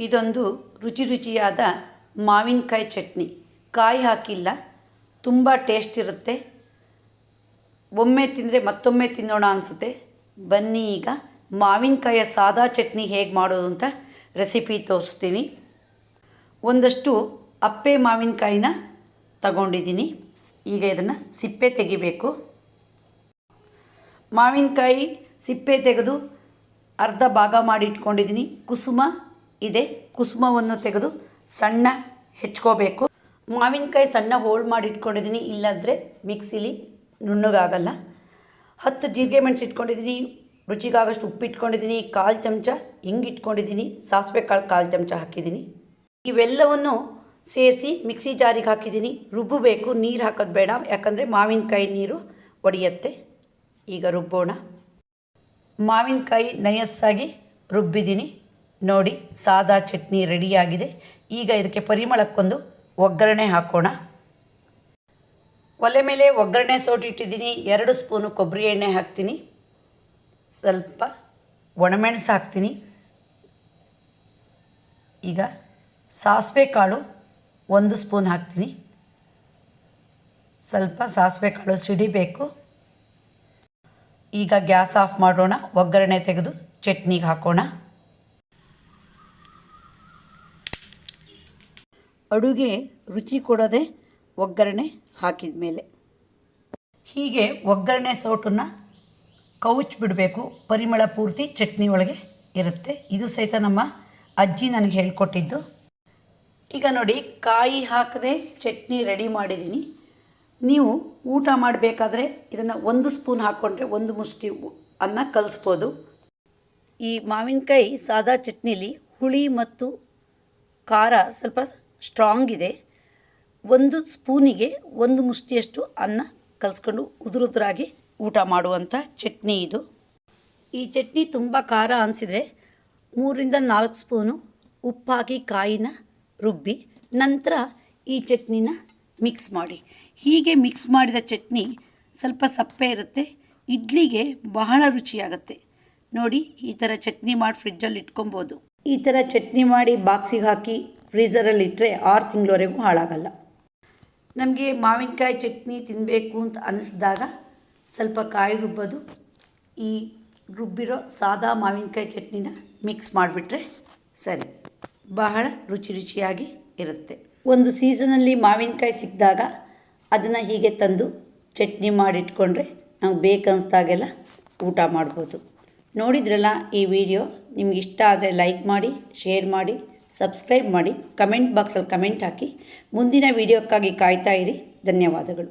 ಇದೊಂದು ರುಚಿಯಾದ ಮಾವಿನಕಾಯಿ ಚಟ್ನಿ. ಕಾಯಿ ಹಾಕಿಲ್ಲ, ತುಂಬ ಟೇಸ್ಟ್ ಇರುತ್ತೆ. ಒಮ್ಮೆ ತಿಂದರೆ ಮತ್ತೊಮ್ಮೆ ತಿನ್ನೋಣ ಅನಿಸುತ್ತೆ. ಬನ್ನಿ ಈಗ ಮಾವಿನಕಾಯಿಯ ಸಾದಾ ಚಟ್ನಿ ಹೇಗೆ ಮಾಡೋದು ಅಂತ ರೆಸಿಪಿ ತೋರಿಸ್ತೀನಿ. ಒಂದಷ್ಟು ಅಪ್ಪೆ ಮಾವಿನಕಾಯಿನ ತಗೊಂಡಿದ್ದೀನಿ. ಈಗ ಇದನ್ನು ಸಿಪ್ಪೆ ತೆಗಿಬೇಕು. ಮಾವಿನಕಾಯಿ ಸಿಪ್ಪೆ ತೆಗೆದು ಅರ್ಧ ಭಾಗ ಮಾಡಿ ಇಟ್ಕೊಂಡಿದ್ದೀನಿ. ಕುಸುಮ ಇದೆ, ಕುಸುಮವನ್ನು ತೆಗೆದು ಸಣ್ಣ ಹೆಚ್ಕೋಬೇಕು. ಮಾವಿನಕಾಯಿ ಸಣ್ಣ ಹೋಳು ಮಾಡಿ ಇಟ್ಕೊಂಡಿದ್ದೀನಿ, ಇಲ್ಲಾಂದರೆ ಮಿಕ್ಸಿಲಿ ನುಣ್ಣಗಾಗಲ್ಲ. 10 ಜೀರಿಗೆ ಮೆಣಸು ಇಟ್ಕೊಂಡಿದ್ದೀನಿ, ರುಚಿಗಾಗಷ್ಟು ಉಪ್ಪು ಇಟ್ಕೊಂಡಿದ್ದೀನಿ, 1/4 ಚಮಚ ಹಿಂಗೆ ಇಟ್ಕೊಂಡಿದ್ದೀನಿ, ಸಾಸಿವೆ ಕಾಳು 1/4 ಚಮಚ ಹಾಕಿದ್ದೀನಿ. ಇವೆಲ್ಲವನ್ನು ಸೇರಿಸಿ ಮಿಕ್ಸಿ ಜಾರಿಗೆ ಹಾಕಿದ್ದೀನಿ. ರುಬ್ಬಬೇಕು, ನೀರು ಹಾಕೋದು ಬೇಡ, ಯಾಕಂದರೆ ಮಾವಿನಕಾಯಿ ನೀರು ಒಡೆಯುತ್ತೆ. ಈಗ ರುಬ್ಬೋಣ. ಮಾವಿನಕಾಯಿ ನಯಸ್ಸಾಗಿ ರುಬ್ಬಿದ್ದೀನಿ. ನೋಡಿ, ಸಾದಾ ಚಟ್ನಿ ರೆಡಿಯಾಗಿದೆ. ಈಗ ಇದಕ್ಕೆ ಪರಿಮಳಕ್ಕೊಂದು ಒಗ್ಗರಣೆ ಹಾಕೋಣ. ಒಲೆ ಮೇಲೆ ಒಗ್ಗರಣೆ ಸೋಟಿಟ್ಟಿದ್ದೀನಿ. 2 ಸ್ಪೂನು ಕೊಬ್ಬರಿ ಎಣ್ಣೆ ಹಾಕ್ತೀನಿ, ಸ್ವಲ್ಪ ಒಣಮೆಣಸು ಹಾಕ್ತೀನಿ. ಈಗ ಸಾಸಿವೆ ಕಾಳು 1 ಸ್ಪೂನ್ ಹಾಕ್ತೀನಿ. ಸ್ವಲ್ಪ ಸಾಸಿವೆ ಕಾಳು ಸಿಡಿಬೇಕು. ಈಗ ಗ್ಯಾಸ್ ಆಫ್ ಮಾಡೋಣ. ಒಗ್ಗರಣೆ ತೆಗೆದು ಚಟ್ನಿಗೆ ಹಾಕೋಣ. ಅಡುಗೆ ರುಚಿ ಕೊಡೋದೆ ಒಗ್ಗರಣೆ ಹಾಕಿದ ಮೇಲೆ. ಹೀಗೆ ಒಗ್ಗರಣೆ ಸೌಟನ್ನು ಕವುಚಿ ಬಿಡಬೇಕು. ಪರಿಮಳ ಪೂರ್ತಿ ಚಟ್ನಿ ಒಳಗೆ ಇರುತ್ತೆ. ಇದು ಸಹಿತ ನಮ್ಮ ಅಜ್ಜಿ ನನಗೆ ಹೇಳ್ಕೊಟ್ಟಿದ್ದು. ಈಗ ನೋಡಿ, ಕಾಯಿ ಹಾಕದೆ ಚಟ್ನಿ ರೆಡಿ ಮಾಡಿದ್ದೀನಿ. ನೀವು ಊಟ ಮಾಡಬೇಕಾದ್ರೆ ಇದನ್ನು 1 ಸ್ಪೂನ್ ಹಾಕ್ಕೊಂಡ್ರೆ 1 ಮುಷ್ಟಿ ಅನ್ನ ಕಲಿಸ್ಬೋದು. ಈ ಮಾವಿನಕಾಯಿ ಸಾದಾ ಚಟ್ನಿಲಿ ಹುಳಿ ಮತ್ತು ಖಾರ ಸ್ವಲ್ಪ ಸ್ಟ್ರಾಂಗ್ ಇದೆ. 1 ಸ್ಪೂನಿಗೆ 1 ಮುಷ್ಟಿಯಷ್ಟು ಅನ್ನ ಕಲಿಸ್ಕೊಂಡು ಉದುರಾಗಿ ಊಟ ಮಾಡುವಂಥ ಚಟ್ನಿ ಇದು. ಈ ಚಟ್ನಿ ತುಂಬ ಖಾರ ಅನಿಸಿದರೆ 3 ರಿಂದ 4 ಸ್ಪೂನು ಉಪ್ಪು ಹಾಕಿ ಕಾಯಿನ ರುಬ್ಬಿ ನಂತರ ಈ ಚಟ್ನಿನ ಮಿಕ್ಸ್ ಮಾಡಿ. ಹೀಗೆ ಮಿಕ್ಸ್ ಮಾಡಿದ ಚಟ್ನಿ ಸ್ವಲ್ಪ ಸಪ್ಪೆ ಇರುತ್ತೆ, ಇಡ್ಲಿಗೆ ಬಹಳ ರುಚಿಯಾಗುತ್ತೆ. ನೋಡಿ, ಈ ಥರ ಚಟ್ನಿ ಮಾಡಿ ಫ್ರಿಜ್ಜಲ್ಲಿ ಇಟ್ಕೊಬೋದು. ಈ ಥರ ಚಟ್ನಿ ಮಾಡಿ ಬಾಕ್ಸಿಗೆ ಹಾಕಿ ಫ್ರೀಝರಲ್ಲಿ ಇಟ್ಟರೆ 6 ತಿಂಗಳವರೆಗೂ ಹಾಳಾಗಲ್ಲ. ನಮಗೆ ಮಾವಿನಕಾಯಿ ಚಟ್ನಿ ತಿನ್ನಬೇಕು ಅಂತ ಅನ್ನಿಸಿದಾಗ ಸ್ವಲ್ಪ ಕಾಯಿ ರುಬ್ಬೋದು. ಈ ರುಬ್ಬಿರೋ ಸಾದಾ ಮಾವಿನಕಾಯಿ ಚಟ್ನಿನ ಮಿಕ್ಸ್ ಮಾಡಿಬಿಟ್ರೆ ಸರಿ, ಬಹಳ ರುಚಿಯಾಗಿ ಇರುತ್ತೆ. ಒಂದು ಸೀಸನಲ್ಲಿ ಮಾವಿನಕಾಯಿ ಸಿಕ್ಕಿದಾಗ ಅದನ್ನು ಹೀಗೆ ತಂದು ಚಟ್ನಿ ಮಾಡಿಟ್ಕೊಂಡ್ರೆ ನಾವು ಬೇಕನ್ನಿಸ್ದಾಗೆಲ್ಲ ಊಟ ಮಾಡ್ಬೋದು. ನೋಡಿದ್ರಲ್ಲ ಈ ವಿಡಿಯೋ. ನಿಮ್ಗೆ ಇಷ್ಟ ಆದರೆ ಲೈಕ್ ಮಾಡಿ, ಶೇರ್ ಮಾಡಿ, ಸಬ್ಸ್ಕ್ರೈಬ್ ಮಾಡಿ, ಕಮೆಂಟ್ ಬಾಕ್ಸಲ್ಲಿ ಕಮೆಂಟ್ ಹಾಕಿ. ಮುಂದಿನ ವಿಡಿಯೋಕ್ಕಾಗಿ ಕಾಯ್ತಾ ಇರಿ. ಧನ್ಯವಾದಗಳು.